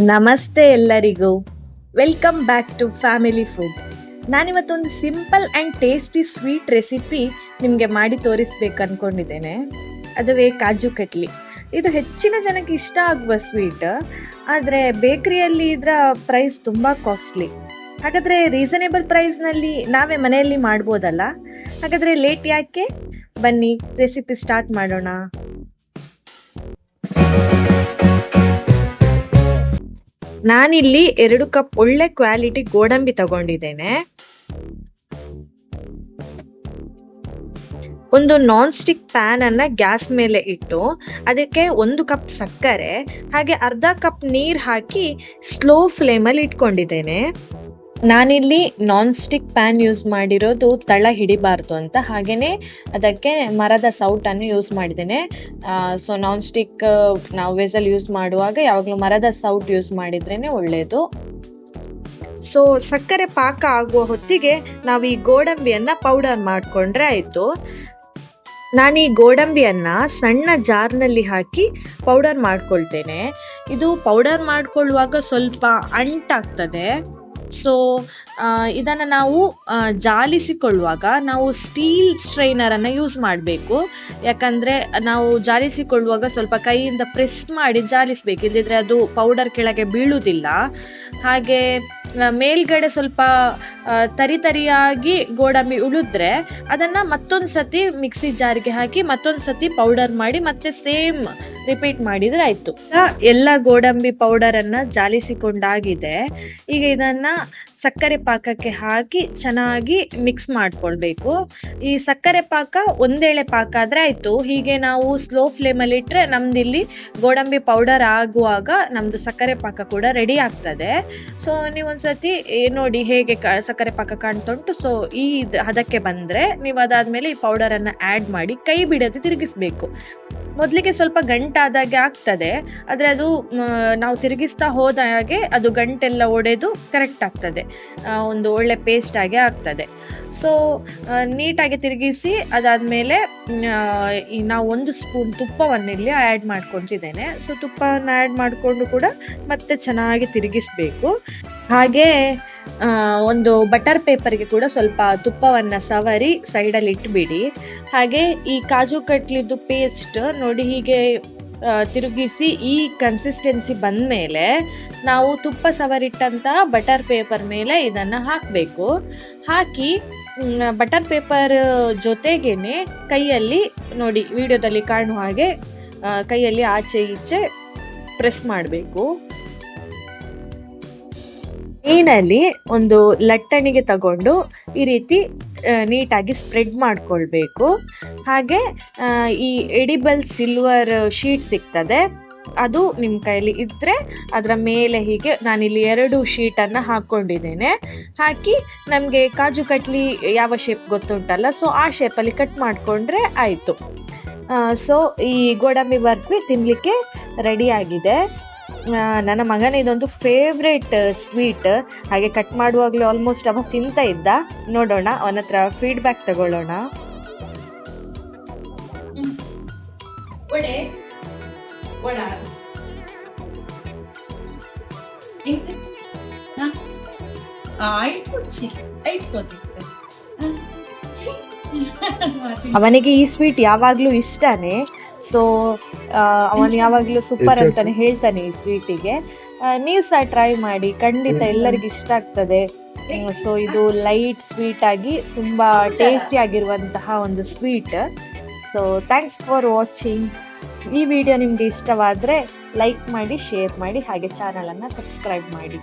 ನಮಸ್ತೆ ಎಲ್ಲರಿಗೂ, welcome back to family food. ನಾನಿವತ್ತೊಂದು simple and tasty sweet recipe ನಿಮಗೆ ಮಾಡಿ ತೋರಿಸ್ಬೇಕು ಅಂದ್ಕೊಂಡಿದ್ದೇನೆ. ಅದುವೇ ಕಾಜು ಕಟ್ಲಿ. ಇದು ಹೆಚ್ಚಿನ ಜನಕ್ಕೆ ಇಷ್ಟ ಆಗುವ ಸ್ವೀಟ್, ಆದರೆ ಬೇಕರಿಯಲ್ಲಿ ಇದರ ಪ್ರೈಸ್ ತುಂಬ ಕಾಸ್ಟ್ಲಿ. ಹಾಗಾದರೆ ರೀಸನೇಬಲ್ ಪ್ರೈಸ್ನಲ್ಲಿ ನಾವೇ ಮನೆಯಲ್ಲಿ ಮಾಡ್ಬೋದಲ್ಲ? ಹಾಗಾದರೆ ಲೇಟ್ ಯಾಕೆ? ಬನ್ನಿ ರೆಸಿಪಿ ಸ್ಟಾರ್ಟ್ ಮಾಡೋಣ. ನಾನಿಲ್ಲಿ 2 ಕಪ್ ಒಳ್ಳೆ ಕ್ವಾಲಿಟಿ ಗೋಡಂಬಿ ತಗೊಂಡಿದ್ದೇನೆ. ಒಂದು ನಾನ್ ಸ್ಟಿಕ್ ಪ್ಯಾನ್ ಅನ್ನ ಗ್ಯಾಸ್ ಮೇಲೆ ಇಟ್ಟು ಅದಕ್ಕೆ 1 ಕಪ್ ಸಕ್ಕರೆ ಹಾಗೆ ಅರ್ಧ ಕಪ್ ನೀರು ಹಾಕಿ ಸ್ಲೋ ಫ್ಲೇಮಲ್ಲಿ ಇಟ್ಕೊಂಡಿದ್ದೇನೆ. ನಾನಿಲ್ಲಿ ನಾನ್ ಸ್ಟಿಕ್ ಪ್ಯಾನ್ ಯೂಸ್ ಮಾಡಿರೋದು ತಳ ಹಿಡಿಬಾರ್ದು ಅಂತ, ಹಾಗೆಯೇ ಅದಕ್ಕೆ ಮರದ ಸೌಟನ್ನು ಯೂಸ್ ಮಾಡಿದ್ದೇನೆ. ಸೊ ನಾನ್ ಸ್ಟಿಕ್ ನಾವು ವೆಸಲ್ ಯೂಸ್ ಮಾಡುವಾಗ ಯಾವಾಗಲೂ ಮರದ ಸೌಟ್ ಯೂಸ್ ಮಾಡಿದ್ರೇ ಒಳ್ಳೆಯದು. ಸೊ ಸಕ್ಕರೆ ಪಾಕ ಆಗುವ ಹೊತ್ತಿಗೆ ನಾವು ಈ ಗೋಡಂಬಿಯನ್ನು ಪೌಡರ್ ಮಾಡಿಕೊಂಡ್ರೆ ಆಯಿತು. ನಾನು ಈ ಗೋಡಂಬಿಯನ್ನು ಸಣ್ಣ ಜಾರ್ನಲ್ಲಿ ಹಾಕಿ ಪೌಡರ್ ಮಾಡ್ಕೊಳ್ತೇನೆ. ಇದು ಪೌಡರ್ ಮಾಡ್ಕೊಳ್ಳುವಾಗ ಸ್ವಲ್ಪ ಅಂಟಾಗ್ತದೆ. ಸೊ ಇದನ್ನು ನಾವು ಜಾಲಿಸಿಕೊಳ್ಳುವಾಗ ನಾವು ಸ್ಟೀಲ್ ಸ್ಟ್ರೈನರನ್ನು ಯೂಸ್ ಮಾಡಬೇಕು. ಯಾಕಂದರೆ ನಾವು ಜಾಲಿಸಿಕೊಳ್ಳುವಾಗ ಸ್ವಲ್ಪ ಕೈಯಿಂದ ಪ್ರೆಸ್ ಮಾಡಿ ಜಾಲಿಸಬೇಕು, ಇಲ್ಲದಿದ್ದರೆ ಅದು ಪೌಡರ್ ಕೆಳಗೆ ಬೀಳುವುದಿಲ್ಲ. ಹಾಗೆ ಮೇಲ್ಗಡೆ ಸ್ವಲ್ಪ ತರಿಯಾಗಿ ಗೋಡಂಬಿ ಉಳಿದ್ರೆ ಅದನ್ನು ಮತ್ತೊಂದು ಸತಿ ಮಿಕ್ಸಿ ಜಾರಿಗೆ ಹಾಕಿ ಮತ್ತೊಂದು ಸತಿ ಪೌಡರ್ ಮಾಡಿ ಮತ್ತೆ ಸೇಮ್ ರಿಪೀಟ್ ಮಾಡಿದರೆ ಆಯಿತು. ಎಲ್ಲ ಗೋಡಂಬಿ ಪೌಡರನ್ನು ಜಾಲಿಸಿಕೊಂಡಾಗಿದೆ. ಈಗ ಇದನ್ನು ಸಕ್ಕರೆ ಪಾಕಕ್ಕೆ ಹಾಕಿ ಚೆನ್ನಾಗಿ ಮಿಕ್ಸ್ ಮಾಡಿಕೊಳ್ಬೇಕು. ಈ ಸಕ್ಕರೆ ಪಾಕ ಒಂದೇಳೆ ಪಾಕ ಆದರೆ ಆಯಿತು. ಹೀಗೆ ನಾವು ಸ್ಲೋ ಫ್ಲೇಮಲ್ಲಿ ಇಟ್ಟರೆ ನಮ್ದಿಲ್ಲಿ ಗೋಡಂಬಿ ಪೌಡರ್ ಆಗುವಾಗ ನಮ್ಮದು ಸಕ್ಕರೆ ಪಾಕ ಕೂಡ ರೆಡಿ ಆಗ್ತದೆ. ಸೊ ನೀವೊಂದ್ಸತಿ ನೋಡಿ ಹೇಗೆ ಸಕ್ಕರೆ ಪಾಕ ಕಾಣ್ತಾ ಉಂಟು. ಸೊ ಈ ಹದಕ್ಕೆ ಬಂದರೆ ನೀವು ಅದಾದಮೇಲೆ ಈ ಪೌಡರನ್ನು ಆ್ಯಡ್ ಮಾಡಿ ಕೈ ಬಿಡದೆ ತಿರುಗಿಸ್ಬೇಕು. ಮೊದಲಿಗೆ ಸ್ವಲ್ಪ ಗಂಟಾದಾಗೆ ಆಗ್ತದೆ, ಆದರೆ ಅದು ನಾವು ತಿರುಗಿಸ್ತಾ ಹೋದ ಹಾಗೆ ಅದು ಗಂಟೆಲ್ಲ ಒಡೆದು ಕರೆಕ್ಟ್ ಆಗ್ತದೆ, ಒಂದು ಒಳ್ಳೆ ಪೇಸ್ಟ್ ಆಗಿ ಆಗ್ತದೆ. ಸೊ ನೀಟಾಗಿ ತಿರುಗಿಸಿ ಅದಾದಮೇಲೆ ನಾವು 1 ಸ್ಪೂನ್ ತುಪ್ಪವನ್ನು ಇಲ್ಲಿ ಆ್ಯಡ್ ಮಾಡ್ಕೊತಿದ್ದೇನೆ. ಸೊ ತುಪ್ಪವನ್ನು ಆ್ಯಡ್ ಮಾಡಿಕೊಂಡು ಕೂಡ ಮತ್ತೆ ಚೆನ್ನಾಗಿ ತಿರುಗಿಸ್ಬೇಕು. ಹಾಗೆ ಒಂದು ಬಟರ್ ಪೇಪರ್ಗೆ ಕೂಡ ಸ್ವಲ್ಪ ತುಪ್ಪವನ್ನು ಸವರಿ ಸೈಡಲ್ಲಿ ಇಟ್ಬಿಡಿ. ಹಾಗೆ ಈ ಕಾಜು ಕಟ್ಲಿದ್ದು ಪೇಸ್ಟ್ ನೋಡಿ ಹೀಗೆ ತಿರುಗಿಸಿ ಈ ಕನ್ಸಿಸ್ಟೆನ್ಸಿ ಬಂದ ಮೇಲೆ ನಾವು ತುಪ್ಪ ಸವರಿಟ್ಟಂಥ ಬಟರ್ ಪೇಪರ್ ಮೇಲೆ ಇದನ್ನು ಹಾಕಬೇಕು. ಹಾಕಿ ಬಟರ್ ಪೇಪರ್ ಜೊತೆಗೇನೆ ಕೈಯಲ್ಲಿ ನೋಡಿ ವಿಡಿಯೋದಲ್ಲಿ ಕಾಣುವ ಹಾಗೆ ಕೈಯಲ್ಲಿ ಆಚೆ ಈಚೆ ಪ್ರೆಸ್ ಮಾಡಬೇಕು. ನೀರಲ್ಲಿ ಒಂದು ಲಟ್ಟಣಿಗೆ ತಗೊಂಡು ಈ ರೀತಿ ನೀಟಾಗಿ ಸ್ಪ್ರೆಡ್ ಮಾಡಿಕೊಳ್ಬೇಕು. ಹಾಗೆ ಈ ಎಡಿಬಲ್ ಸಿಲ್ವರ್ ಶೀಟ್ ಸಿಗ್ತದೆ, ಅದು ನಿಮ್ಮ ಕೈಯಲ್ಲಿ ಇದ್ದರೆ ಅದರ ಮೇಲೆ ಹೀಗೆ ನಾನಿಲ್ಲಿ 2 ಶೀಟನ್ನು ಹಾಕ್ಕೊಂಡಿದ್ದೇನೆ. ಹಾಕಿ ನಮಗೆ ಕಾಜು ಕಟ್ಲಿ ಯಾವ ಶೇಪ್ ಗೊತ್ತುಂಟಲ್ಲ, ಸೊ ಆ ಶೇಪಲ್ಲಿ ಕಟ್ ಮಾಡಿಕೊಂಡ್ರೆ ಆಯಿತು. ಸೊ ಈ ಗೋಡಂಬಿ ಬರ್ಫಿ ತಿನ್ನಲಿಕ್ಕೆ ರೆಡಿಯಾಗಿದೆ. ನನ್ನ ಮಗನ ಇದೊಂದು ಫೇವ್ರೇಟ್ ಸ್ವೀಟ್. ಹಾಗೆ ಕಟ್ ಮಾಡುವಾಗಲೂ ಆಲ್ಮೋಸ್ಟ್ ಅವ ತಿಂತಾ ಇದ್ದ. ನೋಡೋಣ, ಅವನ ಹತ್ರ ಫೀಡ್ಬ್ಯಾಕ್ ತಗೊಳ್ಳೋಣ. ಅವನಿಗೆ ಈ ಸ್ವೀಟ್ ಯಾವಾಗಲೂ ಇಷ್ಟನೇ. ಸೊ ಅವನು ಯಾವಾಗಲೂ ಸೂಪರ್ ಅಂತಾನೆ ಹೇಳ್ತಾನೆ ಈ ಸ್ವೀಟಿಗೆ. ನೀವು ಸಹ ಟ್ರೈ ಮಾಡಿ, ಖಂಡಿತ ಎಲ್ಲರಿಗೂ ಇಷ್ಟ ಆಗ್ತದೆ. ಸೊ ಇದು ಲೈಟ್ ಸ್ವೀಟ್ ಆಗಿ ತುಂಬ ಟೇಸ್ಟಿ ಆಗಿರುವಂತಹ ಒಂದು sweet. So thanks for watching. ಈ ವಿಡಿಯೋ ನಿಮಗೆ ಇಷ್ಟವಾದರೆ ಲೈಕ್ ಮಾಡಿ, ಶೇರ್ ಮಾಡಿ, ಹಾಗೆ ಚಾನಲನ್ನು ಸಬ್ಸ್ಕ್ರೈಬ್ ಮಾಡಿ.